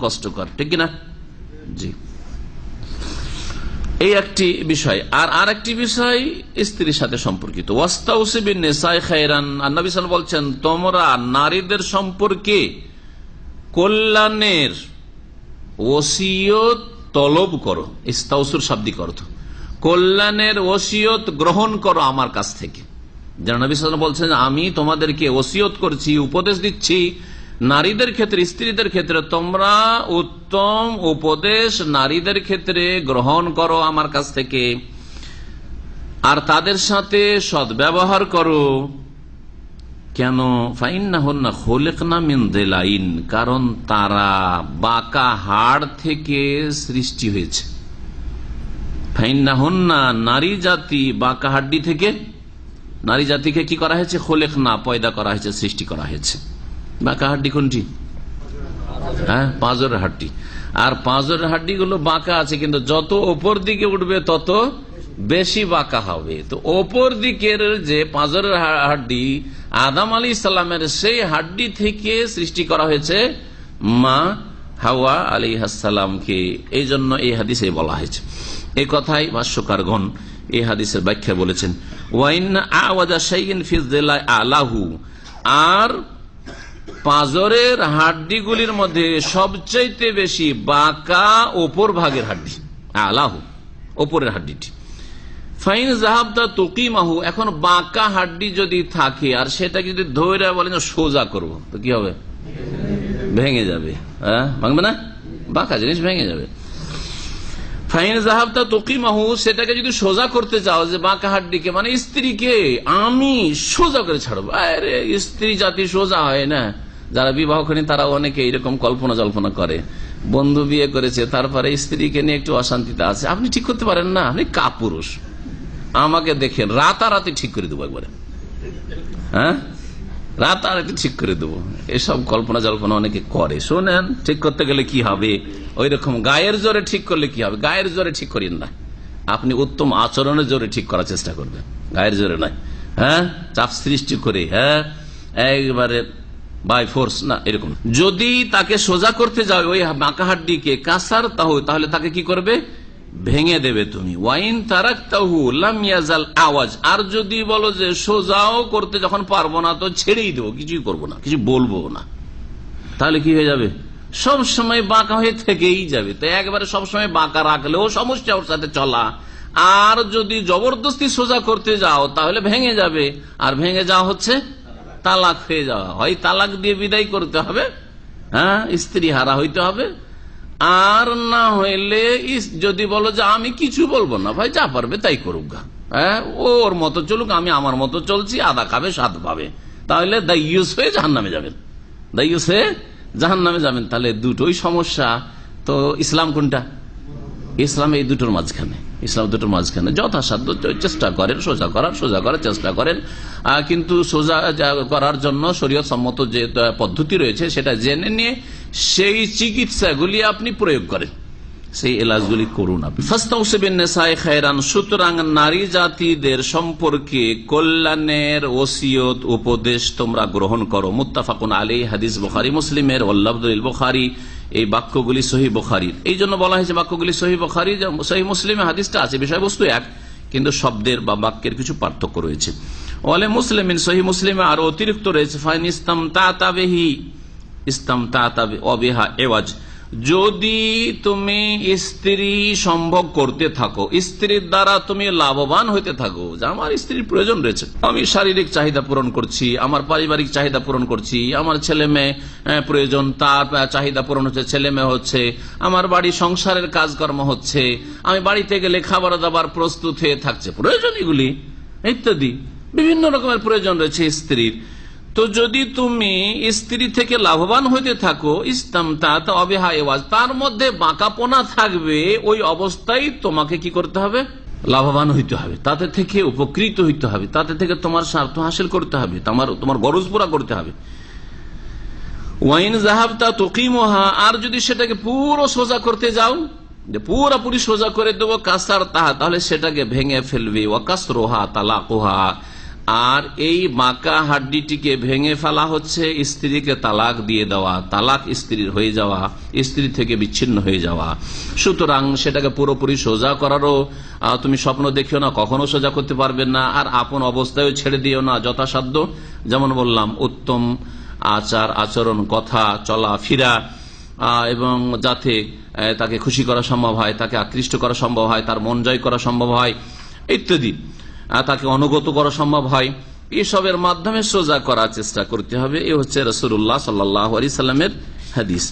কষ্টকর, ঠিক কিনা? জি, এই একটি বিষয়। আর একটি বিষয় স্ত্রীর সাথে সম্পর্কিত, ওয়াস্তাউসি বিন নিসাই খায়রান। আর নবী সাল্লাল্লাহু আলাইহি ওয়াসাল্লাম বলছেন, তোমরা নারীদের সম্পর্কে কল্যাণের ওসিয়ত তলব করো। ইস্তাউসুর শাব্দিক অর্থ কল্যাণের ওসিয়ত গ্রহণ করো আমার কাছ থেকে। যেন নবী সাল্লাল্লাহু আলাইহি ওয়াসাল্লাম বলছেন, আমি তোমাদেরকে ওসিয়ত করছি, উপদেশ দিচ্ছি নারীদের ক্ষেত্রে, স্ত্রীদের ক্ষেত্রে তোমরা উত্তম উপদেশ নারীদের ক্ষেত্রে গ্রহণ করো আমার কাছ থেকে, আর তাদের সাথে সদ্ব্যবহার করো। কেন? ফাইন্নাহুন্না খুলিকনা মিন দিলাইন, কারণ তারা বাঁকা হাড় থেকে সৃষ্টি হয়েছে। ফাইন্নাহুন্না, নারী জাতি বাঁকা হাড্ডি থেকে, নারী জাতিকে কি করা হয়েছে? খুলিকনা, পয়দা করা হয়েছে, সৃষ্টি করা হয়েছে। বাঁকা হাড্ডি কোনটি? হ্যাঁ, পাঁজরের হাড্ডি। আর পাঁজরের হাড্ডি গুলো বাঁকা আছে, কিন্তু যত ওপর দিকে উঠবে তত বেশি বাঁকা হবে। তো ওপর দিকের যে পাঁজরের হাড্ডি আদম আলাইহিস সালামের, সেই হাড্ডি থেকে সৃষ্টি করা হয়েছে মা হাওয়া আলাইহিস সালামকে। এই জন্য এই হাদিসে বলা হয়েছে। এই কথাই ভাষ্যকারগণ এই হাদিসের ব্যাখ্যা বলেছেন, ওয়াইন আওয়াজা শাইইন ফি যিলাই আলাহু, আর পাঁজরের হাড্ডিগুলির মধ্যে সবচাইতে বেশি বাঁকা ওপর ভাগের হাড্ডি, আলাহু ওপরের হাড্ডিটি। ফাইন যাহাবতা তুকিমাহু, এখন বাঁকা হাড্ডি যদি থাকে আর সেটা যদি ধরে বলেন সোজা করব, তো কি হবে? ভেঙে যাবে। হ্যাঁ, ভাঙবে না? বাঁকা জিনিস ভেঙে যাবে। ফাইন যাহাবতা তুকিমাহু, সেটাকে যদি সোজা করতে চাও, যে বাঁকা হাড্ডিকে মানে স্ত্রীকে আমি সোজা করে ছাড়বো, আরে স্ত্রী জাতি সোজা হয় না। যারা বিবাহ করেন তারা অনেকে এরকম কল্পনা জল্পনা করে, বন্ধু বিয়ে করেছে, তারপরে স্ত্রীকে নিয়ে একটু অশান্তিতে আছে, আপনি ঠিক করতে পারেন না, আপনি কাপুরুষ, আমাকে দেখেন রাতারাতি ঠিক করে দেবো একবারে। হ্যাঁ, রাতারাতি ঠিক করে দেবো, এসব কল্পনা জল্পনা অনেকে করে। শোনেন, ঠিক করতে গেলে কি হবে? ওই রকম গায়ের জোরে ঠিক করলে কি হবে? গায়ের জোরে ঠিক করেন না, আপনি উত্তম আচরণের জোরে ঠিক করার চেষ্টা করবেন, গায়ের জোরে নয়। হ্যাঁ, চাপ সৃষ্টি করে, হ্যাঁ একবারে বাই ফোর্স না, এরকম। যদি তাকে সোজা করতে যাও ওই বাঁকা হাড্ডিকে, কাসার তাহু, তাহলে তাকে কি করবে? ভেঙে দেবে তুমি। ওয়াইন তারাকতাহু লাম ইয়াজাল আওয়াজ, আর যদি বলো যে সোজাও করতে যখন পারবো না তো ছেড়েই দেবো, কিছুই করবো না, কিছু বলবো না, তাহলে কি হয়ে যাবে? সব সময় বাঁকা হয়ে থেকেই যাবে। তো একবারে সবসময় বাঁকা রাখলেও সমস্যা, ওর সাথে চলা। আর যদি জবরদস্তি সোজা করতে যাও তাহলে ভেঙে যাবে, আর ভেঙে যাওয়া হচ্ছে তালাক হয়ে যাওয়া। হয় তালাক দিয়ে বিদায় করতে হবে, হ্যাঁ, স্ত্রী হারা হইতে হবে। আর না হইলে যদি বলো যে আমি কিছু বলবো না, ভাই যা পারবে তাই করুক গা, হ্যাঁ ওর মতো চলুক, আমি আমার মতো চলছি, আদা খাবে স্বাদ পাবে, তাহলে দাইয়ুস হয়ে জাহান্নামে যাবেন, দাইয়ুস হয়ে জাহান্নামে যাবেন। তাহলে দুটোই সমস্যা। তো ইসলাম কোনটা? ইসলাম এই দুটোর মাঝখানে, ইসলাম দুটোর মাঝখানে যথাসাধ্য চেষ্টা করেন সোজা করার চেষ্টা করেন, কিন্তু সোজা করার জন্য শরীয়ত সম্মত যে পদ্ধতি রয়েছে সেটা জেনে নিয়ে সেই চিকিৎসাগুলি আপনি প্রয়োগ করেন, সেই এলাজগুলি করুন আপনি। ফাস্তাউসিবিন নিসাই খায়রান, সুতরাং নারী জাতিদের সম্পর্কে কল্যাণের ওসিয়ত উপদেশ তোমরা গ্রহণ করো। মুত্তাফাকুন আলাইহি, হাদিস বুখারী মুসলিমের, ওয়াল্লাফযুল বুখারী, এই বাক্যগুলি সহিহ বুখারীর। এই জন্য বলা হয়েছে বাক্যগুলি সহিহ বুখারী, সহিহ মুসলিমে হাদিসটা আছে, বিষয়বস্তু এক, কিন্তু শব্দের বা বাক্যের কিছু পার্থক্য রয়েছে। ওয়ালে মুসলিমিন, সহিহ মুসলিমে আরো অতিরিক্ত রয়েছে, ফাইন ইসতামতাতা বিহি, ইসতামতাতা বিহা এওয়াজ, যদি তুমি স্ত্রী সম্ভোগ করতে থাকো, স্ত্রীর দ্বারা তুমি লাভবান হইতে থাকো, যে আমার স্ত্রীর প্রয়োজন রয়েছে, আমি শারীরিক চাহিদা পূরণ করছি, আমার পারিবারিক চাহিদা পূরণ করছি, আমার ছেলে মেয়ে প্রয়োজন, তার চাহিদা পূরণ হচ্ছে, ছেলে মেয়ে হচ্ছে, আমার বাড়ি সংসারের কাজকর্ম হচ্ছে, আমি বাড়িতে গেলে খাবার দাবার প্রস্তুত হয়ে থাকছে, প্রয়োজন এগুলি ইত্যাদি বিভিন্ন রকমের প্রয়োজন রয়েছে স্ত্রীর। তো যদি তুমি স্ত্রী থেকে লাভবান হইতে থাকো, ইসতামতাত বিহা এওয়াজ, তার মধ্যে বাঁকাপোনা থাকবে, ওই অবস্থায় তোমাকে কি করতে হবে? লাভবান হইতে হবে, তাতে থেকে উপকৃত হইতে হবে, তাতে থেকে তোমার স্বার্থ হাসিল করতে হবে, তোমার গরজ পুরা করতে হবে। ওয়াইন যাহাবতা তুকিমুহা, আর যদি সেটাকে পুরো সোজা করতে যাও, যে পুরোপুরি সোজা করে দেবো, কাসার তাহা, তাহলে সেটাকে ভেঙে ফেলবে, ওয়া কাসরুহা তালাকুহা, আর এই বাঁকা হাড্ডিটিকে ভেঙে ফেলা হচ্ছে স্ত্রীকে তালাক দিয়ে দেওয়া, তালাক স্ত্রীর হয়ে যাওয়া, স্ত্রী থেকে বিচ্ছিন্ন হয়ে যাওয়া। সুতরাং সেটাকে পুরোপুরি সোজা করারও তুমি স্বপ্ন দেখিও না, কখনো সোজা করতে পারবে না। আর আপন অবস্থায় ছেড়ে দিও না, যথাসাধ্য যেমন বললাম উত্তম আচার আচরণ, কথা চলা ফিরা, এবং যাতে তাকে খুশি করা সম্ভব হয়, তাকে আকৃষ্ট করা সম্ভব হয়, তার মন জয় করা সম্ভব হয় ইত্যাদি, তাকে অনুগত করা সম্ভব হয়, এসবের মাধ্যমে সোজা করার চেষ্টা করতে হবে। এ হচ্ছে রাসূলুল্লাহ সাল্লাল্লাহু আলাইহি সাল্লামের হাদিস।